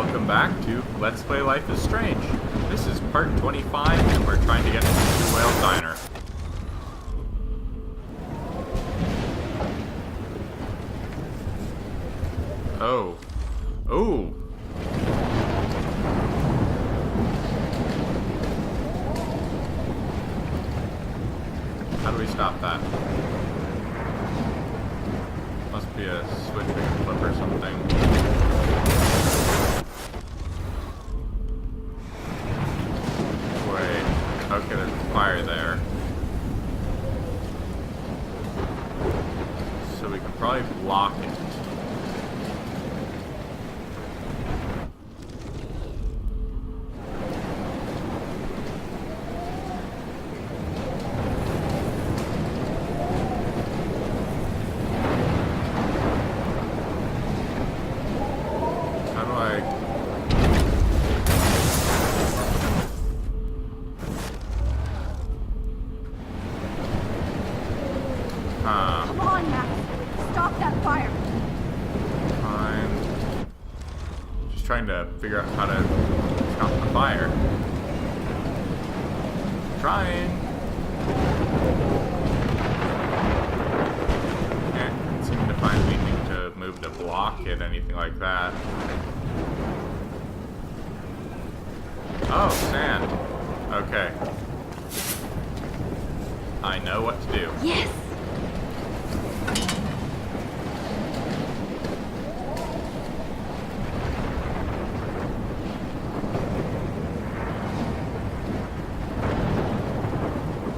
Welcome back to Let's Play Life is Strange. This is part 25 and we're trying to get to the Two Whale Diner. Oh. Ooh. How do we stop that? Must be a switch we can flip or something. Okay, there's a fire there. So we can probably block it. How do I... Come on, Max. Stop that fire. I'm just trying to figure out how to stop the fire. Trying. Can't seem to find anything to move to block it, anything like that. Oh, sand. Okay. I know what to do. Yes.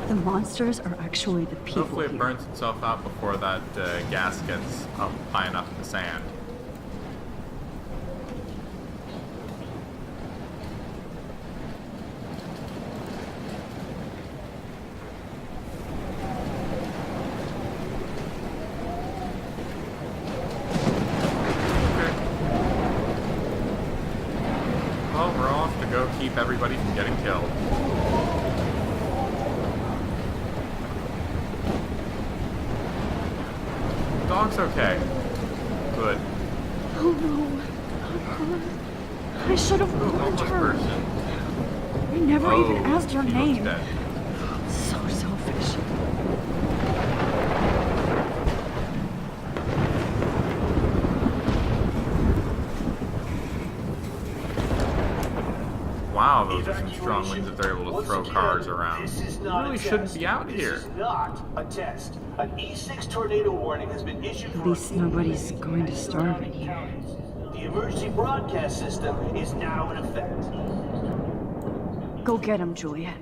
The monsters are actually the people. Hopefully it here. burns itself out before that gas gets up high enough in the sand. Okay. Well, we're off to go keep everybody from getting killed. Dog's okay. Good. Oh no. I should have warned Homeless her. person. I never even asked your he name. looks dead. So selfish. Wow, those are some strong winds that they're able to throw cars around. You really shouldn't be out here. This is not a test. An E6 tornado warning has been issued. At least nobody's going to starve in here. The emergency broadcast system is now in effect. Go get him, Juliet.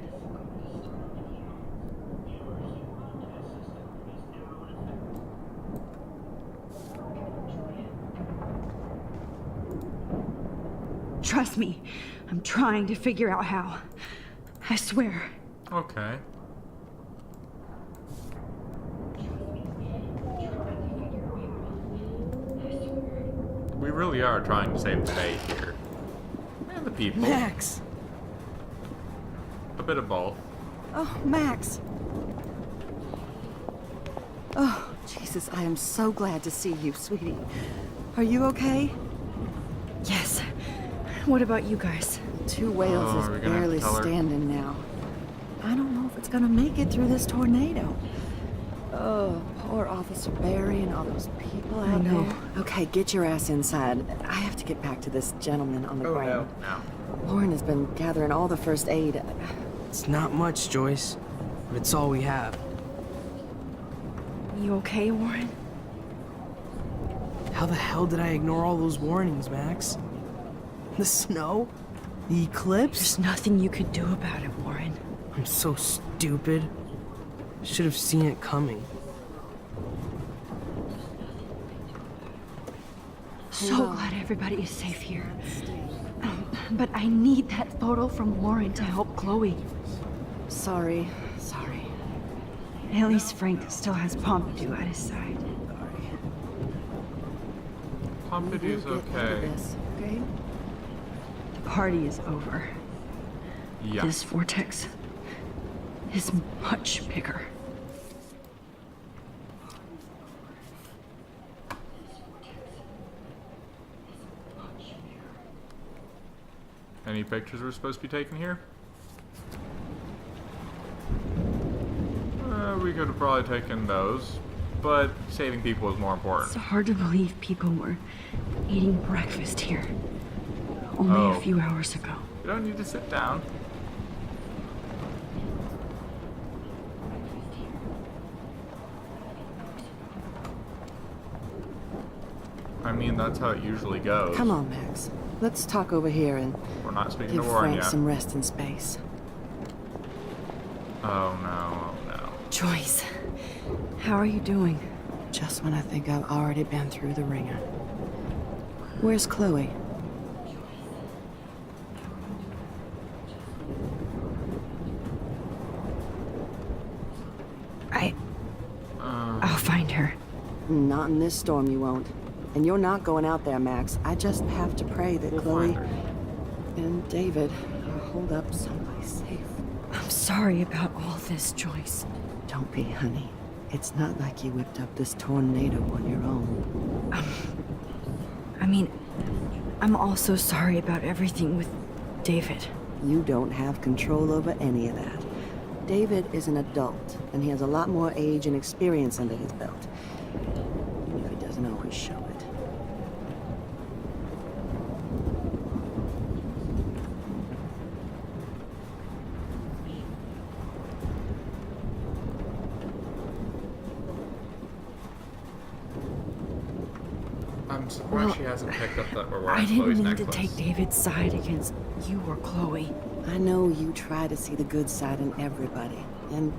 Trust me, I'm trying to figure out how. I swear. Okay. We really are trying to save the day here. And the people. Max! A bit of both. Oh, Max! Oh, Jesus, I am so glad to see you, sweetie. Are you okay? Yes. What about you guys? Two Whales Oh, are we is gonna have to barely tell her? standing now. I don't know if it's gonna make it through this tornado. Oh, poor Officer Barry and all those people out know. there. Okay, get your ass inside. I have to get back to this gentleman on the ground. Now. Lauren has been gathering all the first aid. It's not much, Joyce, but it's all we have. You okay, Warren? How the hell did I ignore all those warnings, Max? The snow? The eclipse? There's nothing you could do about it, Warren. I'm so stupid. Should have seen it coming. So Hello. glad everybody is safe here. But I need that photo from Warren to help Chloe. Sorry. At least Frank still has Pompidou at his side. Pompidou's We'll get through okay. this, okay? The party is over. Yeah. This vortex is much bigger. Any pictures we're supposed to be taking here? We could have probably taken those, but saving people is more important. It's hard to believe people were eating breakfast here. Only a few hours ago. You don't need to sit down. I mean, that's how it usually goes. Come on, Max. Let's talk over here and We're not speaking give to Warren Frank yet. some rest and space. Oh no, oh no. Joyce, how are you doing? Just when I think I've already been through the ringer. Where's Chloe? I'll find her. Not in this storm, you won't. And you're not going out there, Max. I just have to pray that We'll Chloe find her. and David are holed up someplace safe. I'm sorry about all this, Joyce. Don't be, honey. It's not like you whipped up this tornado on your own. I mean, I'm also sorry about everything with David. You don't have control over any of that. David is an adult, and he has a lot more age and experience under his belt. Even if he doesn't always show it. I'm surprised she hasn't picked up that we're I wearing didn't Chloe's mean necklace. to take David's side against you or Chloe. I know you try to see the good side in everybody, and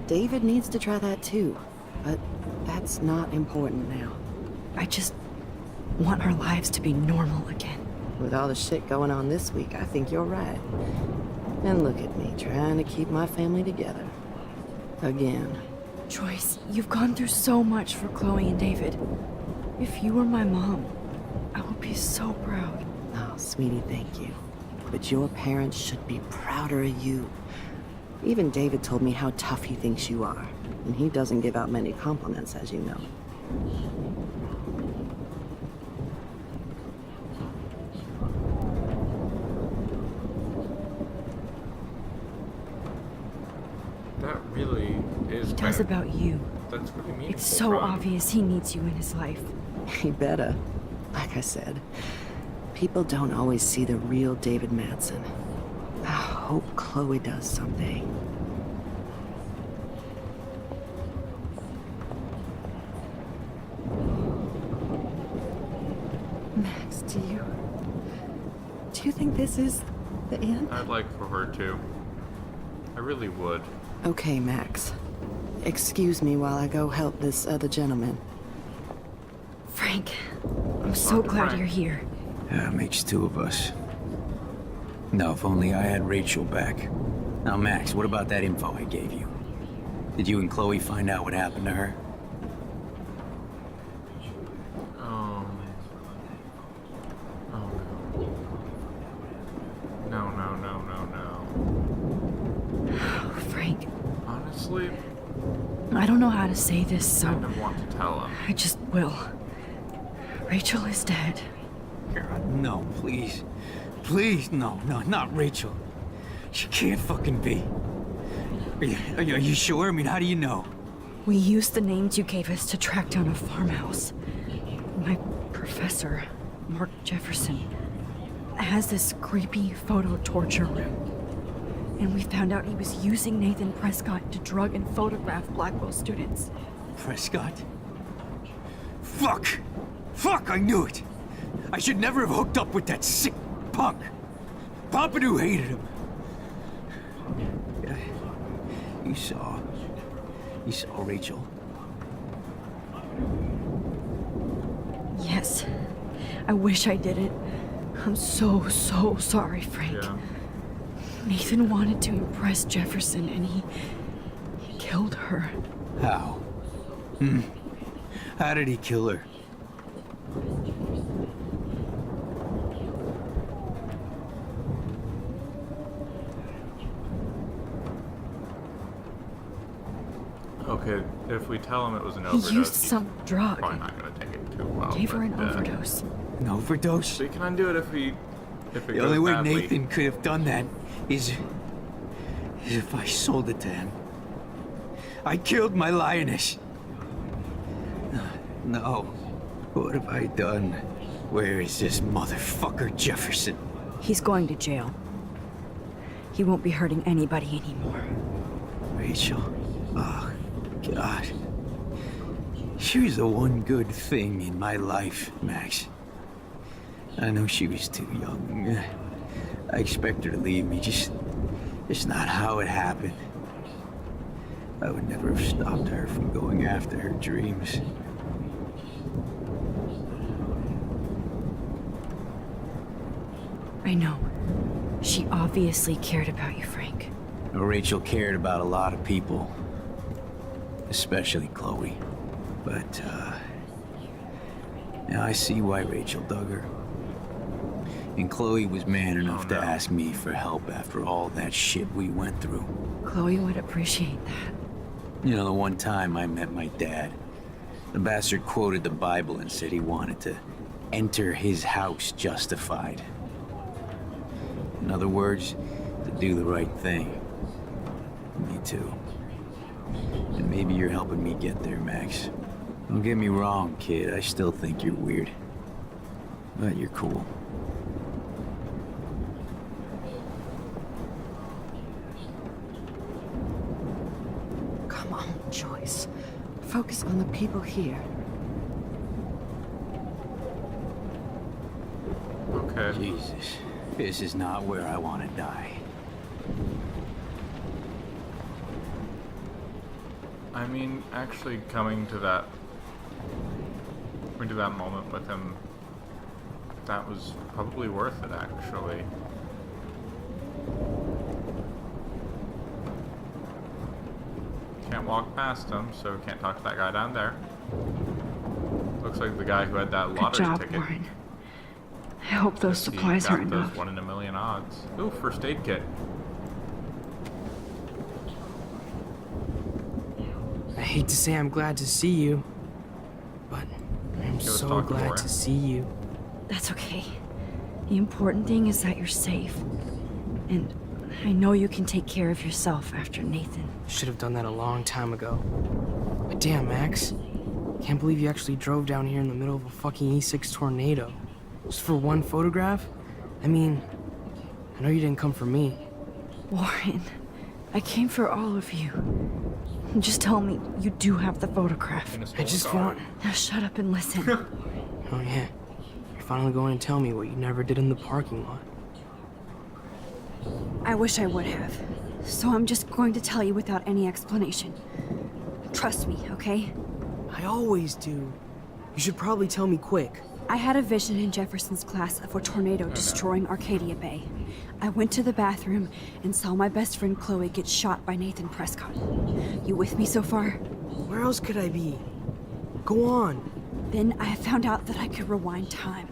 David needs to try that too. But that's not important now. I just want our lives to be normal again. With all the shit going on this week, I think you're right. And look at me, trying to keep my family together. Again. Joyce, you've gone through so much for Chloe and David. If you were my mom, I would be so proud. Oh, sweetie, thank you. But your parents should be prouder of you. Even David told me how tough he thinks you are. And he doesn't give out many compliments, as you know. That really is He does bad. about you. That's really meaningful. It's so from him. obvious he needs you in his life. He better. Like I said, people don't always see the real David Madsen. I hope Chloe does someday. Max, do you think this is the end? I'd like for her to. I really would. Okay, Max. Excuse me while I go help this other gentleman. Frank, I'm so Dr. glad Frank. you're here. Yeah, it makes two of us. No, if only I had Rachel back. Now, Max, what about that info I gave you? Did you and Chloe find out what happened to her? Oh no. No. Oh, Frank, Honestly, I don't know how to say this, I so don't want to tell him. I just will. Rachel is dead. God, no, please. Please, no, not Rachel. She can't fucking be. Are you sure? I mean, how do you know? We used the names you gave us to track down a farmhouse. My professor, Mark Jefferson, has this creepy photo torture room. And we found out he was using Nathan Prescott to drug and photograph Blackwell students. Prescott? Fuck! Fuck, I knew it! I should never have hooked up with that sick punk! Pompidou hated him! You saw Rachel? Yes. I wish I did it. I'm so sorry, Frank. Yeah. Nathan wanted to impress Jefferson, and he killed her. How? How did he kill her? Okay, if we tell him it was an He overdose, used he's some drug. probably not gonna take it too well. Gave her an but, overdose. An overdose? We can undo it if we If it The only goes way badly. Nathan could have done that is if I sold it to him. I killed my lioness. No. What have I done? Where is this motherfucker Jefferson? He's going to jail. He won't be hurting anybody anymore. Rachel. Oh, God. She was the one good thing in my life, Max. I know she was too young. I expect her to leave me, just not how it happened. I would never have stopped her from going after her dreams. I know. She obviously cared about you, Frank. Well, Rachel cared about a lot of people. Especially Chloe. But, now I see why Rachel dug her. And Chloe was man enough to ask me for help after all that shit we went through. Chloe would appreciate that. You know, the one time I met my dad, the bastard quoted the Bible and said he wanted to enter his house justified. In other words, to do the right thing. Me too. And maybe you're helping me get there, Max. Don't get me wrong, kid. I still think you're weird. But you're cool. Come on, Joyce. Focus on the people here. Okay. Jesus. This is not where I want to die. I mean, actually coming to that moment with him, that was probably worth it, actually. Can't walk past him, so can't talk to that guy down there. Looks like the guy who had that Good lottery job, ticket. Warren. I hope those He supplies got are those enough. 1 in a million odds. Ooh, first aid kit. I hate to say I'm glad to see you, but I'm was so talking glad more. to see you. That's okay. The important thing is that you're safe. And I know you can take care of yourself after Nathan. Should have done that a long time ago. But damn, Max. Can't believe you actually drove down here in the middle of a fucking E6 tornado. Just for one photograph? I mean, I know you didn't come for me. Warren, I came for all of you. Just tell me you do have the photograph. In a I stolen just car. want... Now shut up and listen. Oh yeah. You're finally going to tell me what you never did in the parking lot. I wish I would have. So I'm just going to tell you without any explanation. Trust me, okay? I always do. You should probably tell me quick. I had a vision in Jefferson's class of a tornado destroying Arcadia Bay. I went to the bathroom and saw my best friend Chloe get shot by Nathan Prescott. You with me so far? Where else could I be? Go on. Then I found out that I could rewind time.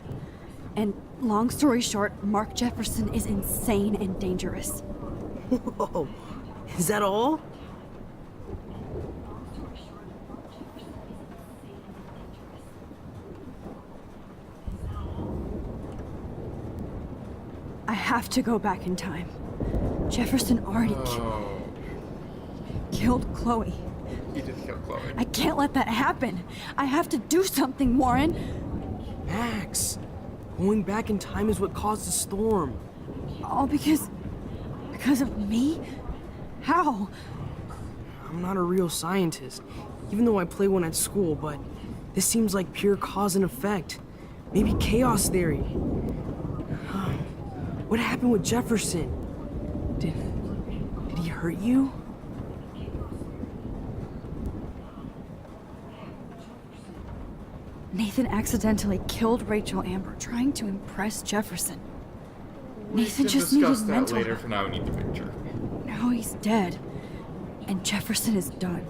And long story short, Mark Jefferson is insane and dangerous. Whoa. Is that all? I have to go back in time. Jefferson already Oh, killed Chloe. he did kill Chloe. I can't let that happen. I have to do something, Warren. Max. Going back in time is what caused the storm. All because of me? How? I'm not a real scientist, even though I play one at school, but this seems like pure cause and effect. Maybe chaos theory. What happened with Jefferson? Did he hurt you? Nathan accidentally killed Rachel Amber trying to impress Jefferson. Nathan just needed discuss that mental later. help. For now, we need the picture. Now he's dead. And Jefferson is done.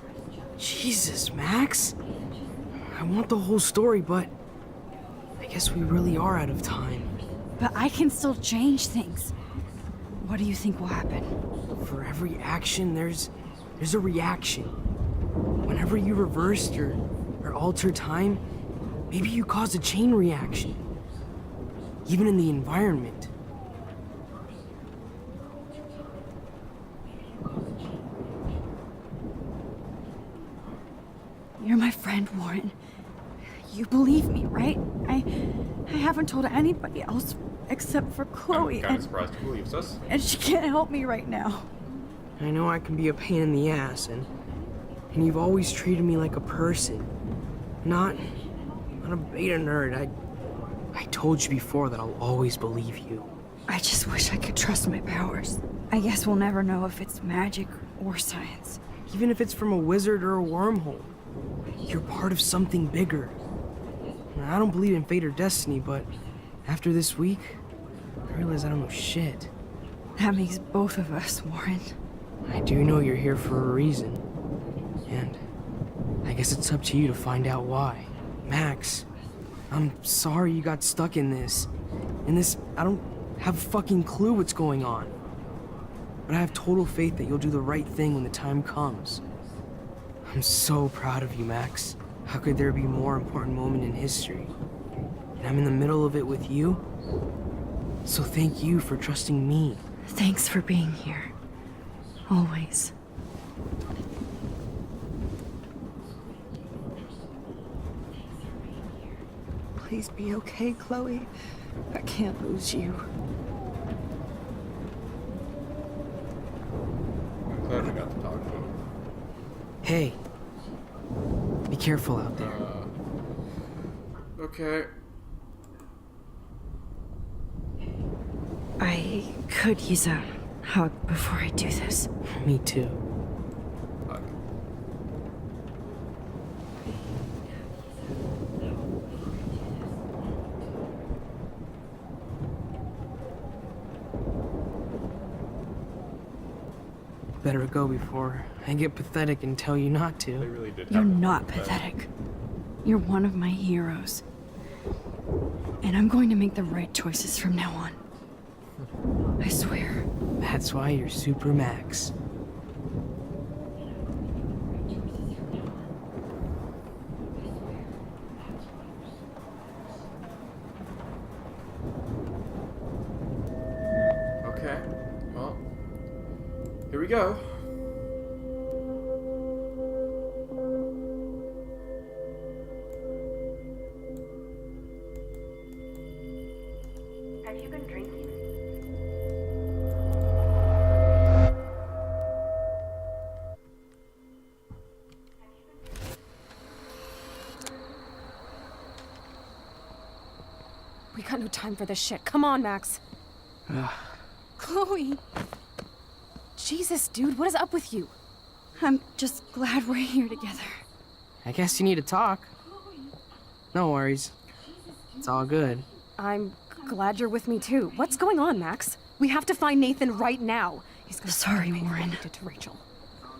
Jesus, Max. I want the whole story, but I guess we really are out of time. But I can still change things. What do you think will happen? For every action, there's a reaction. Whenever you reversed or altered time, maybe you caused a chain reaction. Even in the environment. understand, Warren. You believe me, right? I haven't told anybody else except for Chloe. I'm kind of surprised he believes us. And she can't help me right now. I know I can be a pain in the ass, and you've always treated me like a person, not a beta nerd. I told you before that I'll always believe you. I just wish I could trust my powers. I guess we'll never know if it's magic or science. Even if it's from a wizard or a wormhole, you're part of something bigger. I don't believe in fate or destiny, but after this week, I realize I don't know shit. That makes both of us, Warren. I do know you're here for a reason, and I guess it's up to you to find out why. Max, I'm sorry you got stuck in this. I don't have a fucking clue what's going on. But I have total faith that you'll do the right thing when the time comes. I'm so proud of you, Max. How could there be a more important moment in history? And I'm in the middle of it with you. So thank you for trusting me. Thanks for being here. Always. Please be okay, Chloe. I can't lose you. I'm glad we got to talk to him. Hey, be careful out there. Okay. I could use a hug before I do this. Me too. Fuck. Better go before I get pathetic and tell you not They to. really did. You're have a not moment there. pathetic. You're one of my heroes. And I'm going to make the right choices from now on. I swear. That's why you're Super Max. Okay. Well, here we go. Have you been drinking? We got no time for this shit. Come on, Max. Chloe. Jesus, dude, what is up with you? I'm just glad we're here together. I guess you need to talk. No worries. It's all good. I'm glad you're with me too. What's going on, Max? We have to find Nathan right now. He's gonna Sorry, pay for what Warren. he did to Rachel.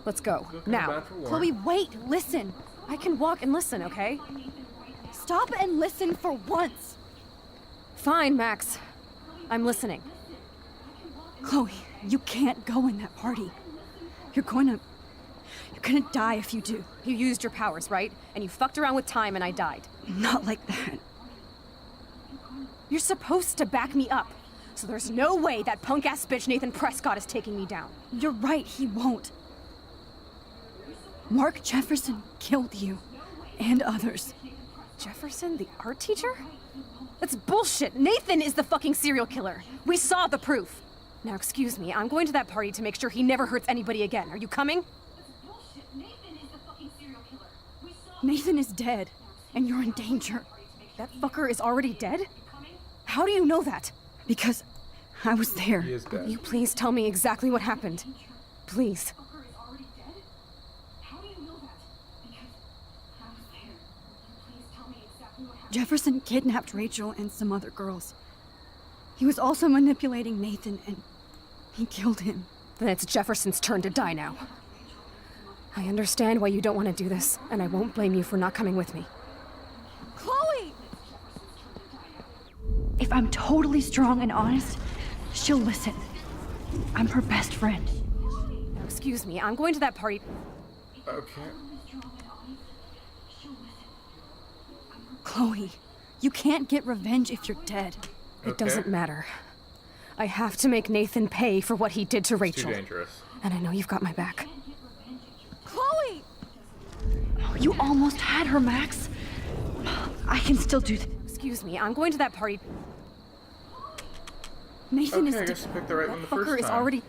Let's go Looking now. bad for Warren. Chloe, wait, listen. I can walk and listen, okay? Stop and listen for once. Fine, Max. I'm listening. Chloe, you can't go in that party. You're gonna die if you do. You used your powers, right? And you fucked around with time and I died. Not like that. You're supposed to back me up. So there's no way that punk-ass bitch Nathan Prescott is taking me down. You're right, he won't. Mark Jefferson killed you. And others. Jefferson, the art teacher? That's bullshit. Nathan is the fucking serial killer. We saw the proof. Now, excuse me, I'm going to that party to make sure he never hurts anybody again. Are you coming? Nathan is dead. And you're in danger. That fucker is already dead? How do you know that? Because I was there. He is Will dead. you please tell me exactly what happened? Please. Jefferson kidnapped Rachel and some other girls. He was also manipulating Nathan and he killed him. Then it's Jefferson's turn to die now. I understand why you don't want to do this, and I won't blame you for not coming with me. Chloe! If I'm totally strong and honest, she'll listen. I'm her best friend. Now, excuse me, I'm going to that party. Okay. Chloe, you can't get revenge if you're dead. It doesn't matter. I have to make Nathan pay for what he did to Too Rachel. dangerous. And I know you've got my back. Chloe! Oh, You almost had her, Max. I can still do Excuse me, I'm going to that party. Nathan Okay, I is guess you picked the right one the first fucker is time. already.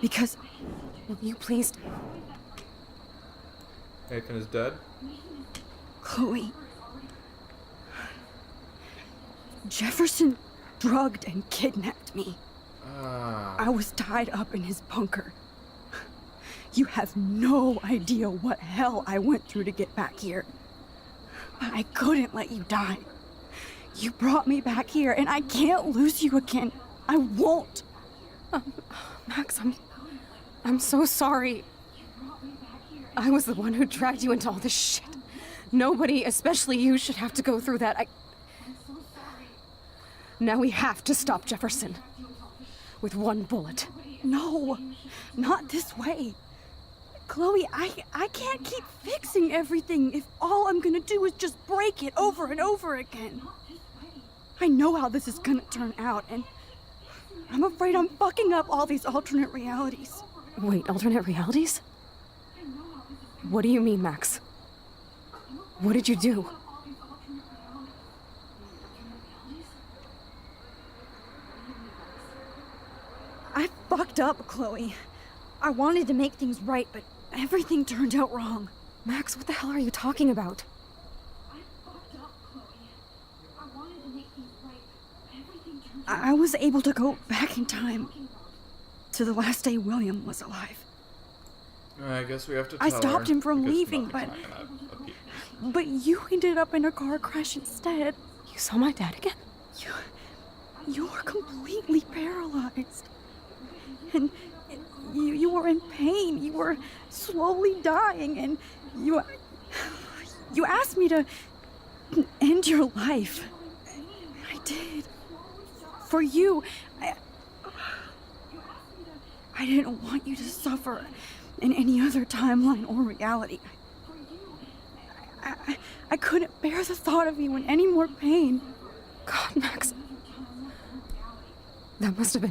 because Will you please? Nathan is dead. Chloe. Jefferson drugged and kidnapped me. I was tied up in his bunker. You have no idea what hell I went through to get back here. But I couldn't let you die. You brought me back here, and I can't lose you again. I won't. Max, I'm so sorry. I was the one who dragged you into all this shit. Nobody, especially you, should have to go through that. Now we have to stop Jefferson. With one bullet. No, not this way. Chloe, I can't keep fixing everything if all I'm gonna do is just break it over and over again. I know how this is gonna turn out, and I'm afraid I'm fucking up all these alternate realities. Wait, alternate realities? What do you mean, Max? What did you do? I fucked up, Chloe. I wanted to make things right, but everything turned out wrong. Max, what the hell are you talking about? I was able to go back in time to the last day William was alive. I guess we have to tell I stopped her, him from because leaving, nothing's not gonna appeal. But you ended up in a car crash instead. You saw my dad again? You were completely paralyzed. And you were in pain. You were slowly dying, and you asked me to end your life. I did. For you. I didn't want you to suffer in any other timeline or reality. I couldn't bear the thought of you in any more pain. God, Max. That must have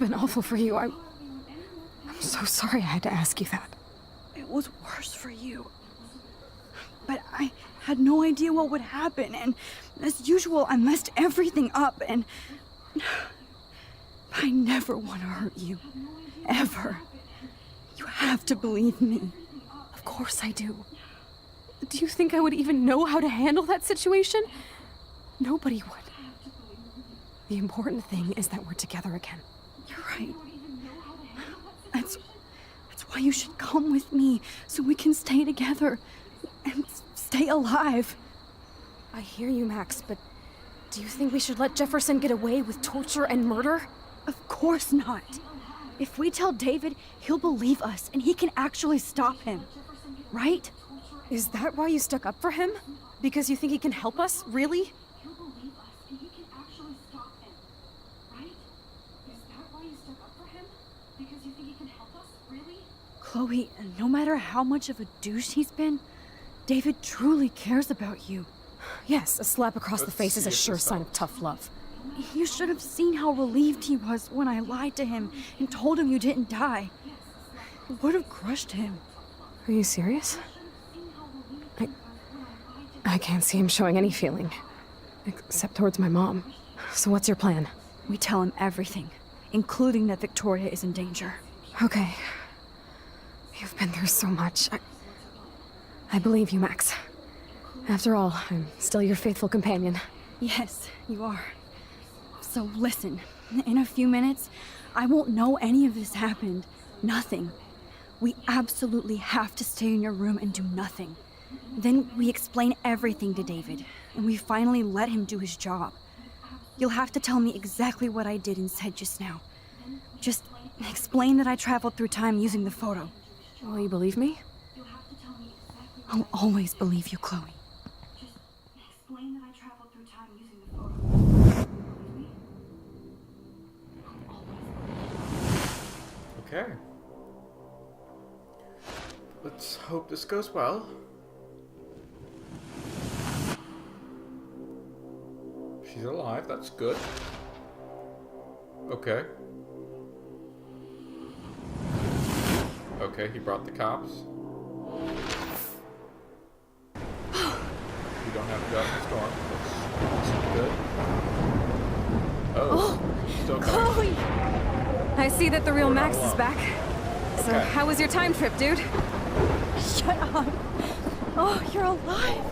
been awful for you. I'm so sorry I had to ask you that. It was worse for you. But I had no idea what would happen, and as usual, I messed everything up, and I never want to hurt you. Ever. You have to believe me. Of course I do. Do you think I would even know how to handle that situation? Nobody would. The important thing is that we're together again. You're right. That's why you should come with me, so we can stay together and stay alive. I hear you, Max, but do you think we should let Jefferson get away with torture and murder? Of course not. If we tell David, he'll believe us, and he can actually stop him. Right? Is that why you stuck up for him? Because you think he can help us? Really? Chloe, no matter how much of a douche he's been, David truly cares about you. Yes, a slap across the Let's face is a see if sure this sign of helps. tough love. You should have seen how relieved he was when I lied to him and told him you didn't die. It would have crushed him. Are you serious? I can't see him showing any feeling. Except towards my mom. So what's your plan? We tell him everything, including that Victoria is in danger. Okay. You've been through so much. I believe you, Max. After all, I'm still your faithful companion. Yes, you are. So listen, in a few minutes, I won't know any of this happened. Nothing. We absolutely have to stay in your room and do nothing. Then we explain everything to David, and we finally let him do his job. You'll have to tell me exactly what I did and said just now. Just explain that I traveled through time using the photo. Will you believe me? I'll always believe you, Chloe. Explain that I traveled through time using the photo. Okay. Let's hope this goes well. She's alive, that's good. Okay. Okay, he brought the cops. don't have to go out in the storm. That's good. Oh, still going. Chloe! I see that the real We're not Max is alone. back. So, Okay. how was your time trip, dude? Shut up. Oh, you're alive.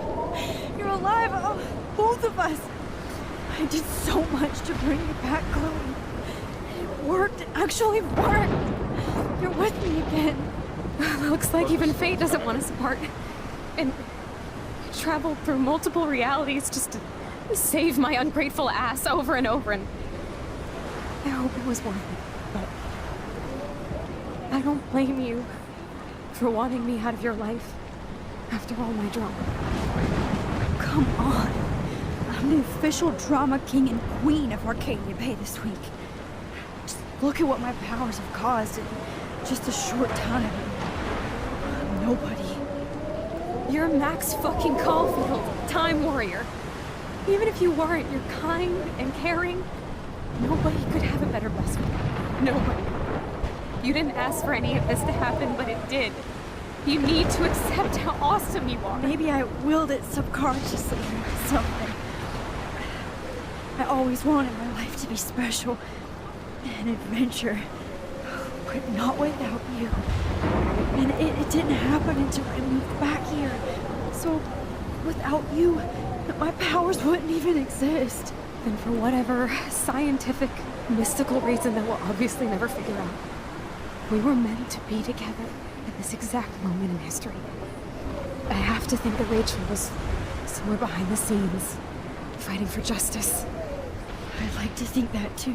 You're alive. Oh, both of us. I did so much to bring you back, Chloe. It worked. It actually worked. You're with me again. Looks like even fate doesn't want us apart. And I traveled through multiple realities just to save my ungrateful ass over and over, and I hope it was worth it, but I don't blame you for wanting me out of your life after all my drama. Come on. I'm the official drama king and queen of Arcadia Bay this week. Just look at what my powers have caused in just a short time. I'm nobody. You're Max fucking Caulfield, Time Warrior. Even if you weren't, you're kind and caring. Nobody could have a better best friend. Nobody. You didn't ask for any of this to happen, but it did. You need to accept how awesome you are. Maybe I willed it subconsciously or something. I always wanted my life to be special. An adventure. But not without you. And it didn't happen until I moved back here. So, without you, my powers wouldn't even exist. And for whatever scientific, mystical reason that we'll obviously never figure out, we were meant to be together at this exact moment in history. I have to think that Rachel was somewhere behind the scenes, fighting for justice. I'd like to think that too.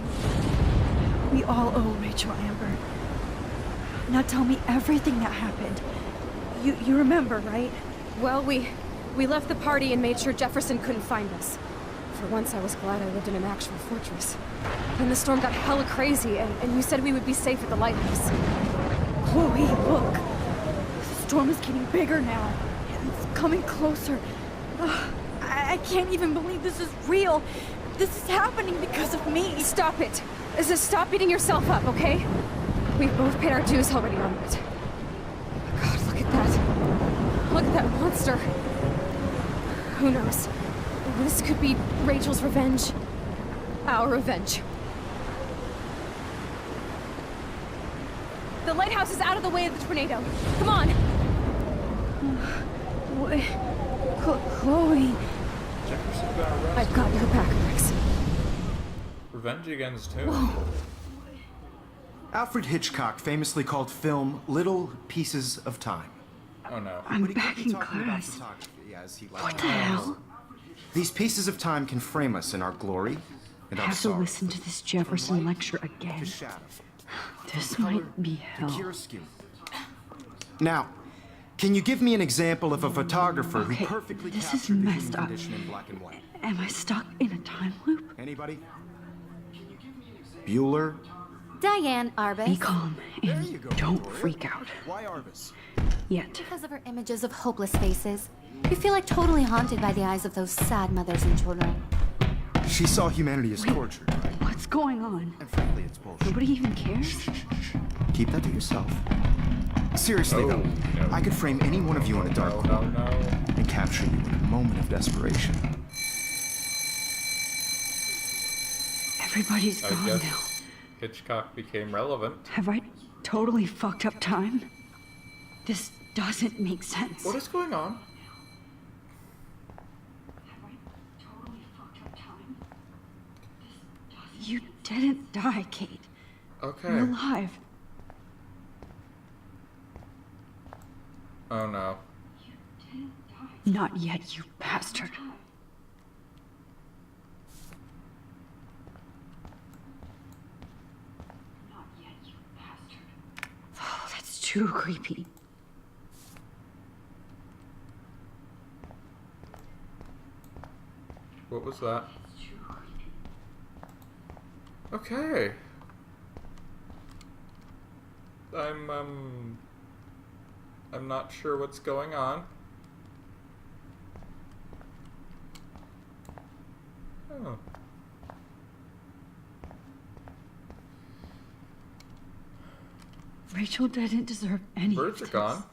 We all owe Rachel Amber. Now tell me everything that happened. You remember, right? Well, we left the party and made sure Jefferson couldn't find us. For once, I was glad I lived in an actual fortress. Then the storm got hella crazy, and you said we would be safe at the lighthouse. Chloe, look. The storm is getting bigger now. It's coming closer. Ugh, I can't even believe this is real. This is happening because of me. Stop it! Stop beating yourself up, okay? We've both paid our dues already on it. God, look at that. Look at that monster. Who knows? This could be Rachel's revenge. Our revenge. The lighthouse is out of the way of the tornado. Come on! Chloe. Jefferson got arrested. I've got your back, Max. Revenge against who? Alfred Hitchcock famously called film little pieces of time. Oh no. I'm But he back could be in talking about class. photography as he What liked. the hell? These pieces of time can frame us in our glory and I our have to sorrow. listen to this Jefferson lecture again. To shadow, This color might be to hell. chiaroscuro. Now, can you give me an example of a photographer Okay, who perfectly this is captured the messed human up. condition in black and white? Am I stuck in a time loop? Anybody? Bueller? Diane Be Arbus. calm There you and go, don't Victoria. freak out. Why Arbus? Yet. Because of her images of hopeless faces. You feel like totally haunted by the eyes of those sad mothers and children. She saw humanity as tortured, right? What's going on? And frankly, it's bullshit. Nobody even cares? Keep that to yourself. Seriously, Oh, though, no. I could frame any one of you in a dark No, corner no. and capture you in a moment of desperation. Everybody's I gone guess now. Hitchcock became relevant. Have I totally fucked up time? This doesn't make sense. What is going on? You didn't die, Kate. Okay. You're alive. Oh no. Not yet, you bastard. Oh, that's too creepy. What was that? Okay. I'm not sure what's going on. Oh. Rachel didn't deserve any Birds of are this. gone.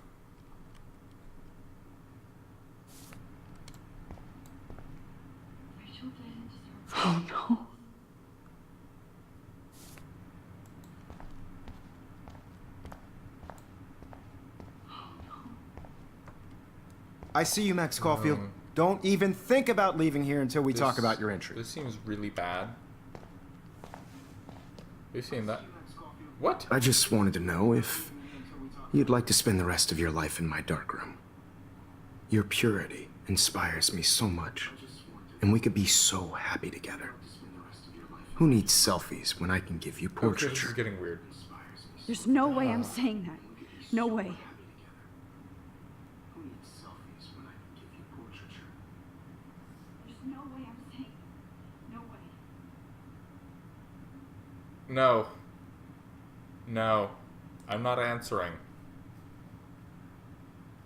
I see you, Max Caulfield. Don't even think about leaving here until we talk about your entry. This seems really bad. You seen that? What? I just wanted to know if you'd like to spend the rest of your life in my darkroom. Your purity inspires me so much, and we could be so happy together. Who needs selfies when I can give you portraiture? Okay, this is getting weird. There's no way I'm saying that. No way. There's no way I'm saying. No way. No. No. I'm not answering.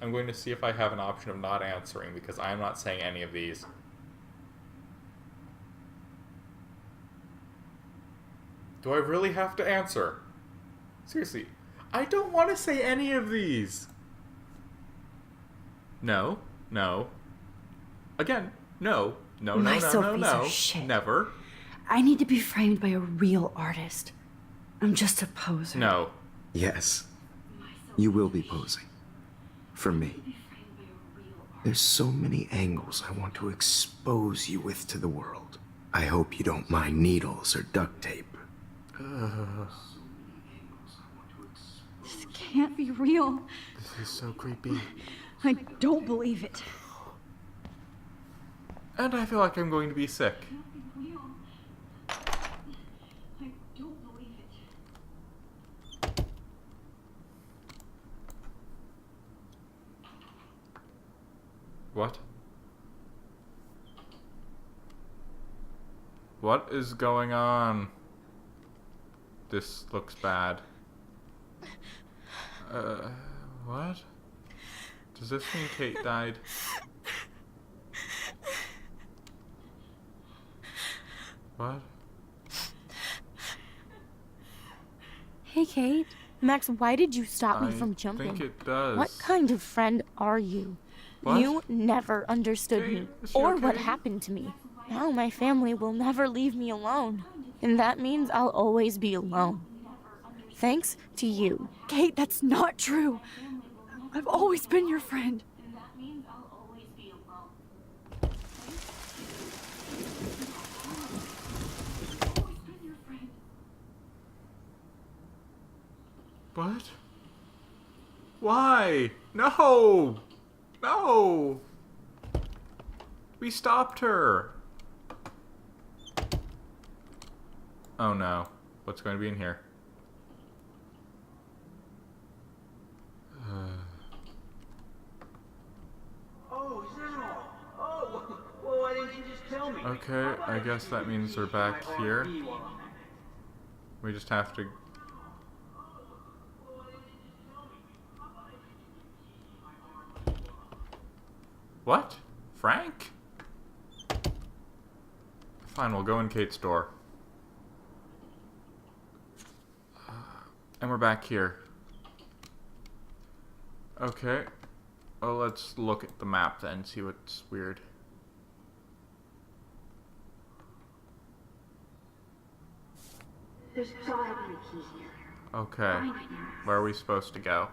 I'm going to see if I have an option of not answering because I'm not saying any of these. Do I really have to answer? Seriously, I don't want to say any of these. No, no. Again, no, no, My no, no, no, selfies no. are shit. Never. I need to be framed by a real artist. I'm just a poser. No. Yes, you will be posing. For me. There's so many angles I want to expose you with to the world. I hope you don't mind needles or duct tape. This can't be real. This is so creepy. I don't believe it. And I feel like I'm going to be sick. Real. I don't believe it. What? What is going on? This looks bad. What? Does this mean Kate died? What? Hey, Kate. Max, why did you stop me I from jumping? think it does. What kind of friend are you? What? You never understood me, Kate, is she or what okay? happened to me. Now my family will never leave me alone. And that means I'll always be alone. Thanks to you. Kate, that's not true. I've always been your friend. And that means I'll always be alone. I've always been your friend. What? Why? No! No! We stopped her! Oh no. What's going to be in here? Oh, General! Oh, well, why didn't you just tell me? Okay, I guess that means we're back here. We just have to... What? Frank? Fine, we'll go in Kate's door. And we're back here. Okay. Well, let's look at the map then, see what's weird. There's gotta be a key here. Okay. Where are we supposed to go?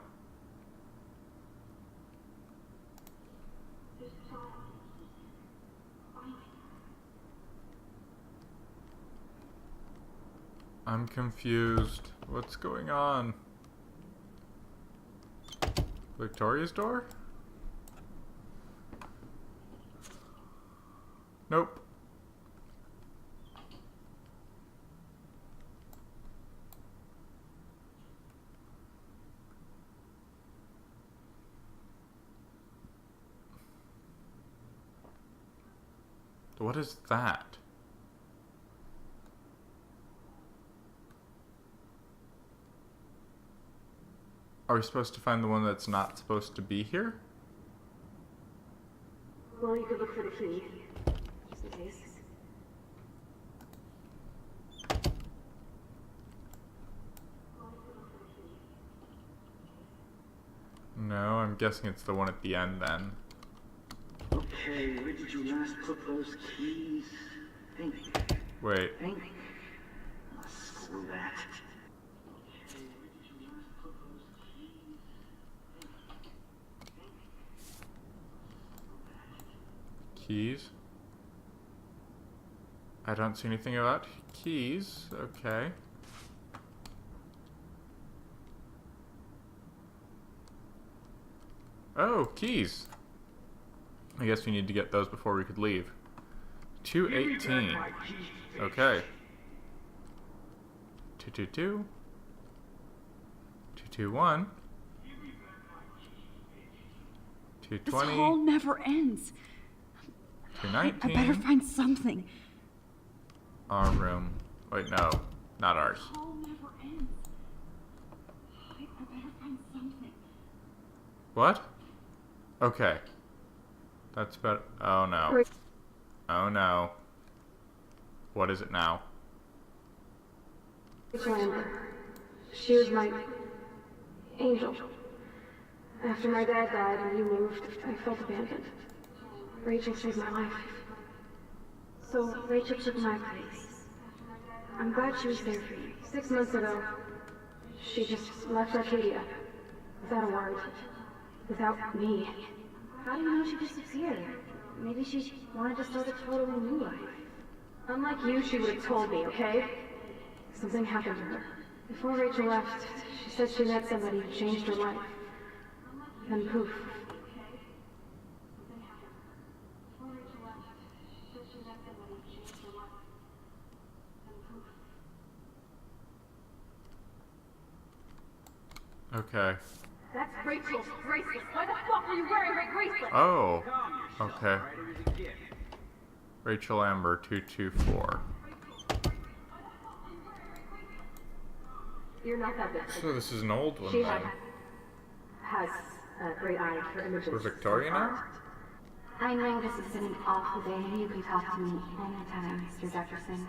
I'm confused. What's going on? Victoria's door? Nope. What is that? Are we supposed to find the one that's not supposed to be here? Well, you could look for the key. Just in case. No, I'm guessing it's the one at the end then. Okay, where did you last put those keys? Think. Wait. Think. Oh, screw that. Keys. I don't see anything about keys. Okay. Oh, keys. I guess we need to get those before we could leave. 218. Okay. 222. 221. This 220. hall never ends. I 219. better find something. Our room. Wait, no. Not ours. The hall never ends. I better find something. What? Okay. That's better. Oh no. Oh no. What is it now? She was my angel. After my dad died and you moved, I felt abandoned. Rachel saved my life. So Rachel took my place. I'm glad she was there for you. 6 months ago, she just left Arcadia. Without a word. Without me. How do you know she disappeared? Maybe she wanted to start a totally new life. Unlike you, she would have told me, okay? Something happened to her. Before Rachel left, she said she met somebody who changed her life. Then poof. Okay. That's Rachel's bracelet. Why the fuck are you wearing my bracelet? Oh. Okay. Rachel Amber 224. You're not that different. So this is an old one She then. has a great eye for images. We're Victoria now? I know this has been an awful day, and you can talk to me anytime, Mr. Jefferson.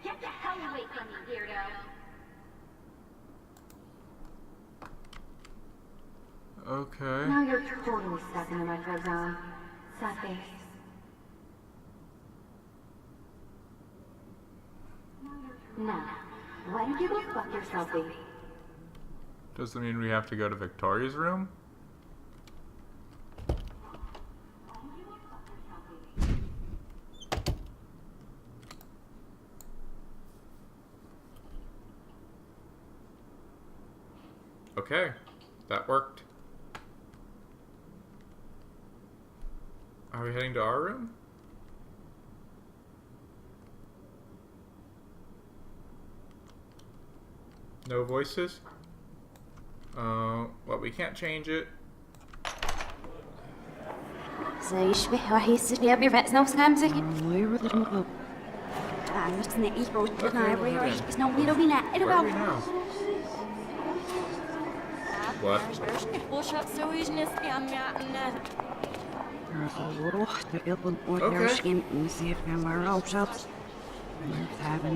Get the hell away from me, weirdo! Okay. Now you're totally stuck in the retro zone. Sad face. Now, why don't you go fuck yourself, baby? Does that mean we have to go to Victoria's room? Okay, that worked. Are we heading to our room? No voices? Well, we can't change it. زي يشبه واحد يستشني أبي رأس نفس خمسة. Where are the... I'm just gonna eat roast Okay, pie. we're Where in. is no little bit at Where are we now? What?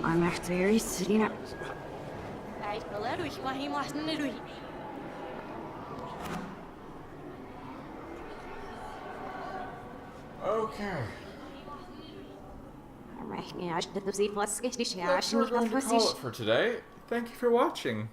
I'm actually sitting up. Okay. Right, yeah, I should have seen what's getting. That's where we're going to call it for today. Thank you for watching.